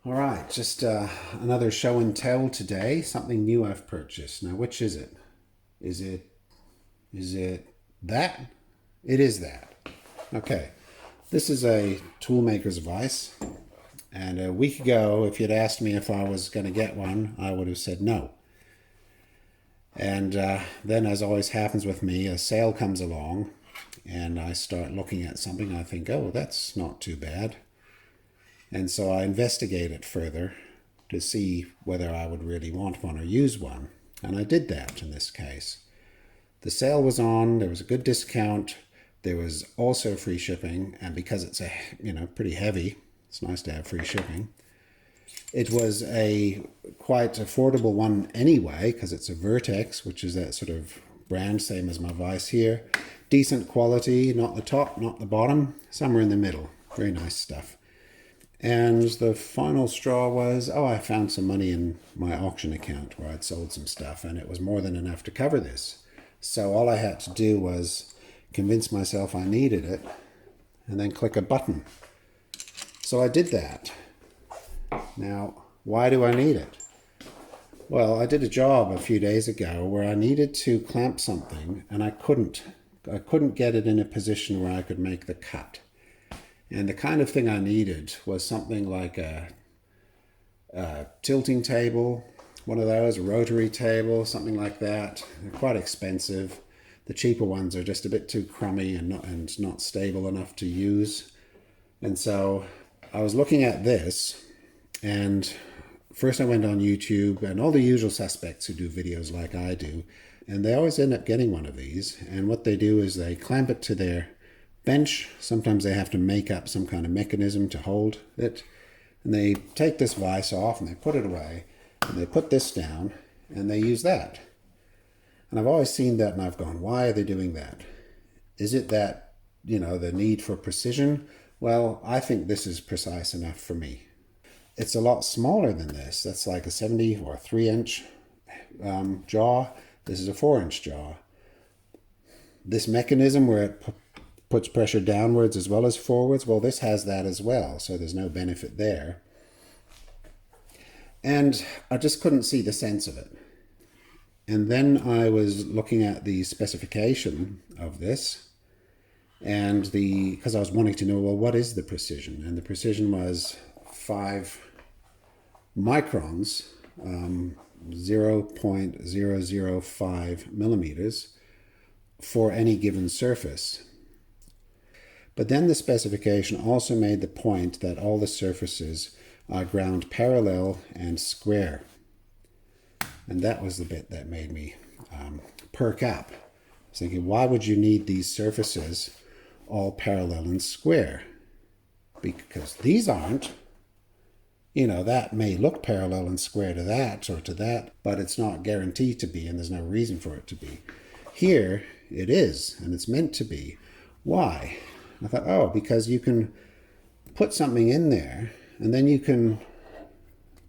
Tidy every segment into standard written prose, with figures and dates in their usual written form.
All right, just another show and tell today. Something new I've purchased. Now, which is it? Is it that? It is that. Okay, this is a Toolmakers Vise. And a week ago, if you'd asked me if I was going to get one, I would have said no. And then, as always happens with me, a sale comes along and I start looking at something. I think, oh, that's not too bad. And so I investigate it further to see whether I would really want one or use one. And I did that in this case. The sale was on, there was a good discount, there was also free shipping, and because it's pretty heavy, it's nice to have free shipping. It was a quite affordable one anyway, because it's a VERTEX, which is that sort of brand, same as my Vise here. Decent quality, not the top, not the bottom, somewhere in the middle. Very nice stuff. And the final straw was, I found some money in my auction account where I'd sold some stuff, and it was more than enough to cover this. So all I had to do was convince myself I needed it, and then click a button. So I did that. Now, why do I need it? Well, I did a job a few days ago where I needed to clamp something, and I couldn't get it in a position where I could make the cut. And the kind of thing I needed was something like a tilting table, one of those, a rotary table, something like that. They're quite expensive. The cheaper ones are just a bit too crummy and not stable enough to use. And so I was looking at this, and first I went on YouTube and all the usual suspects who do videos like I do, and they always end up getting one of these. And what they do is they clamp it to their bench. Sometimes they have to make up some kind of mechanism to hold it. And they take this vise off and they put it away. And they put this down and they use that. And I've always seen that and I've gone, why are they doing that? Is it that, the need for precision? Well, I think this is precise enough for me. It's a lot smaller than this. That's like a 70 or 3-inch jaw. This is a 4-inch jaw. This mechanism where it puts pressure downwards as well as forwards, well, this has that as well, so there's no benefit there. And I just couldn't see the sense of it. And then I was looking at the specification of this, and because I was wanting to know, well, what is the precision? And the precision was 5 microns, 0.005 millimeters for any given surface. But then the specification also made the point that all the surfaces are ground parallel and square. And that was the bit that made me perk up. I was thinking, why would you need these surfaces all parallel and square? Because these aren't. That may look parallel and square to that or to that, but it's not guaranteed to be, and there's no reason for it to be. Here, it is, and it's meant to be. Why? I thought, because you can put something in there, and then you can,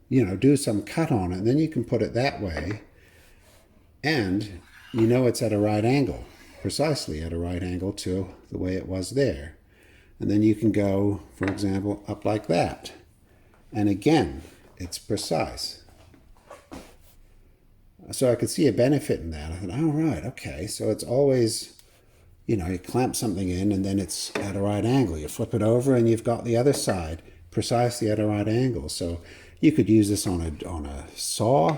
do some cut on it, and then you can put it that way, and it's at a right angle, precisely at a right angle to the way it was there. And then you can go, for example, up like that. And again, it's precise. So I could see a benefit in that. I thought, right, okay, so it's always, you clamp something in and then it's at a right angle. You flip it over and you've got the other side precisely at a right angle. So you could use this on a saw,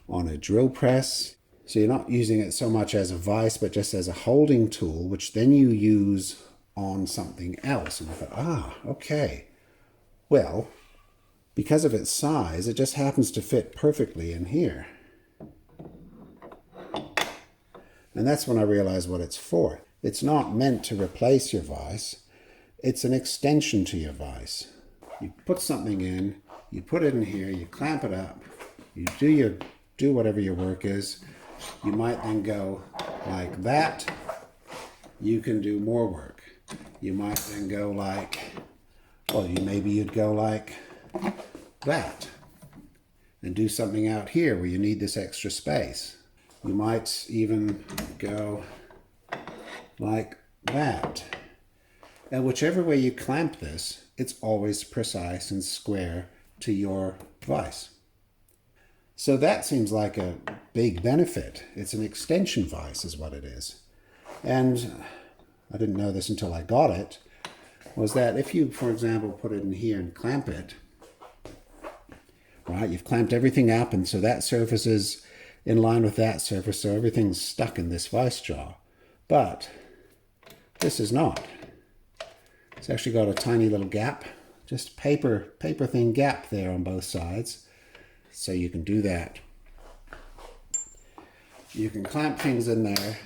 on a drill press. So you're not using it so much as a vise, but just as a holding tool, which then you use on something else. And I thought, okay. Well, because of its size, it just happens to fit perfectly in here. And that's when I realized what it's for. It's not meant to replace your vise. It's an extension to your vise. You put something in, you put it in here, you clamp it up, you do whatever your work is. You might then go like that. You can do more work. You might then go like, maybe you'd go like that and do something out here where you need this extra space. You might even go like that. And whichever way you clamp this, it's always precise and square to your vise. So that seems like a big benefit. It's an extension vise is what it is. And I didn't know this until I got it, was that if you, for example, put it in here and clamp it, right, you've clamped everything up, and so that surface is in line with that surface, so everything's stuck in this vise jaw. But this is not. It's actually got a tiny little gap, just paper thin gap there on both sides. So you can do that. You can clamp things in there,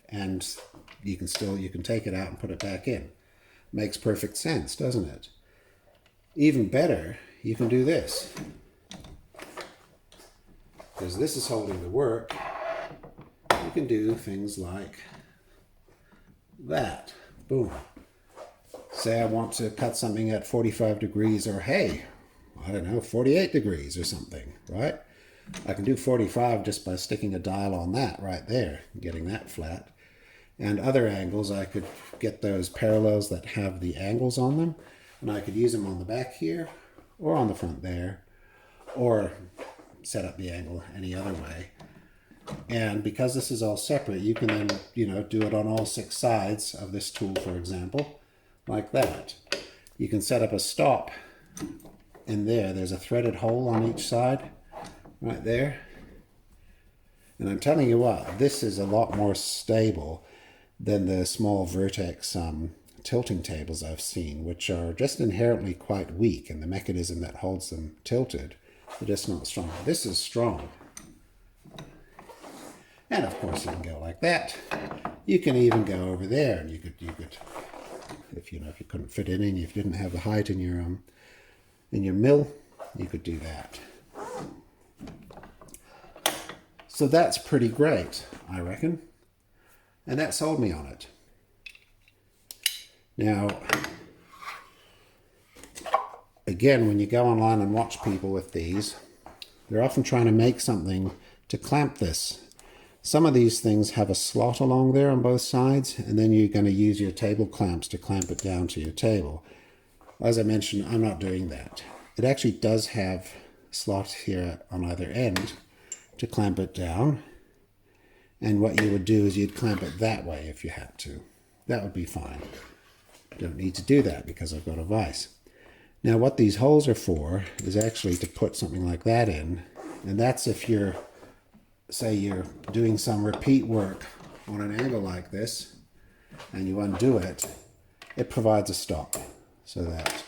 and you can take it out and put it back in. Makes perfect sense, doesn't it? Even better, you can do this. Because this is holding the work, you can do things like that. Boom. Say I want to cut something at 45 degrees, or hey, I don't know, 48 degrees or something, right? I can do 45 just by sticking a dial on that right there, getting that flat. And other angles, I could get those parallels that have the angles on them, and I could use them on the back here, or on the front there, or set up the angle any other way. And because this is all separate, you can then, do it on all 6 sides of this tool, for example, like that. You can set up a stop in there. There's a threaded hole on each side, right there. And I'm telling you what, this is a lot more stable than the small VERTEX tilting tables I've seen, which are just inherently quite weak, and the mechanism that holds them tilted, they're just not strong. This is strong. And of course you can go like that. You can even go over there, and you could if you couldn't fit it in, if you didn't have the height in your mill, you could do that. So that's pretty great, I reckon. And that sold me on it. Now, again, when you go online and watch people with these, they're often trying to make something to clamp this. Some of these things have a slot along there on both sides, and then you're going to use your table clamps to clamp it down to your table. As I mentioned, I'm not doing that. It actually does have a slot here on either end to clamp it down. And what you would do is you'd clamp it that way if you had to. That would be fine. Don't need to do that because I've got a vise. Now what these holes are for is actually to put something like that in. And that's if you're, say you're doing some repeat work on an angle like this, and you undo it, it provides a stop so that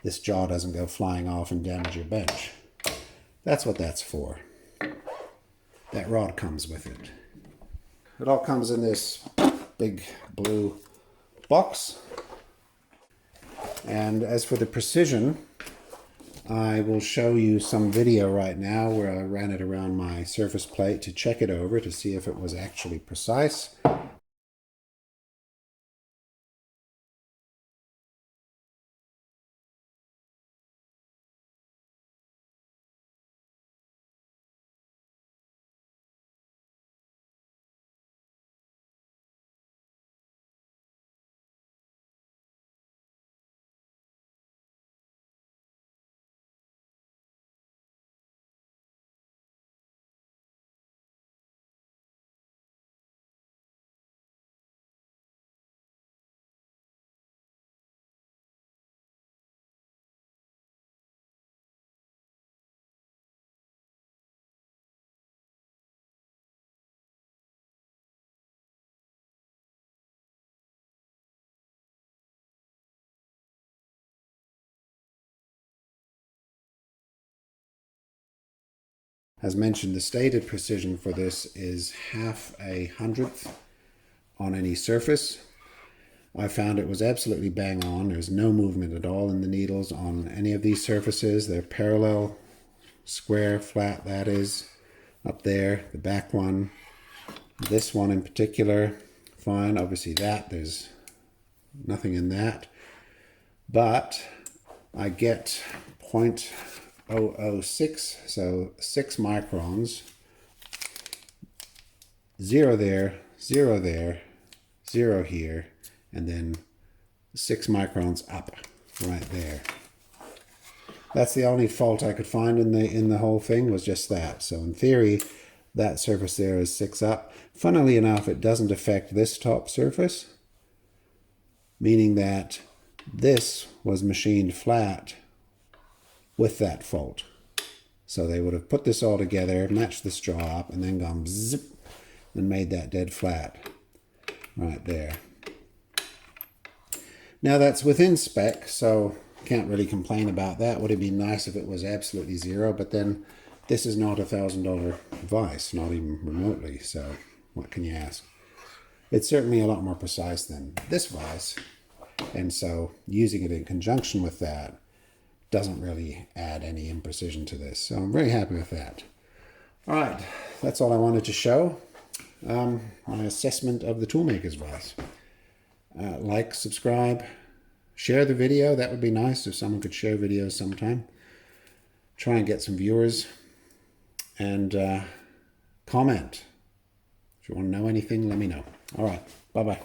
this jaw doesn't go flying off and damage your bench. That's what that's for. That rod comes with it. It all comes in this big blue box. And as for the precision, I will show you some video right now where I ran it around my surface plate to check it over to see if it was actually precise. As mentioned, the stated precision for this is 1/2 hundredth on any surface. I found it was absolutely bang on. There's no movement at all in the needles on any of these surfaces. They're parallel, square, flat, that is, up there, the back one. This one in particular, fine. Obviously that, there's nothing in that. But I get 0.006, so 6 microns, 0 there, 0 there, 0 here, and then 6 microns up right there. That's the only fault I could find in the whole thing, was just that. So in theory, that surface there is 6 up. Funnily enough, it doesn't affect this top surface, meaning that this was machined flat with that fault. So they would have put this all together, matched the straw up, and then gone zip and made that dead flat right there. Now that's within spec, so can't really complain about that. Would it be nice if it was absolutely zero? But then this is not $1,000 vise, not even remotely, so what can you ask? It's certainly a lot more precise than this vise, and so using it in conjunction with that doesn't really add any imprecision to this. So I'm very happy with that. All right, that's all I wanted to show. My assessment of the Toolmakers Vise. Like, subscribe, share the video. That would be nice if someone could share videos sometime. Try and get some viewers. And comment. If you want to know anything, let me know. All right, bye-bye.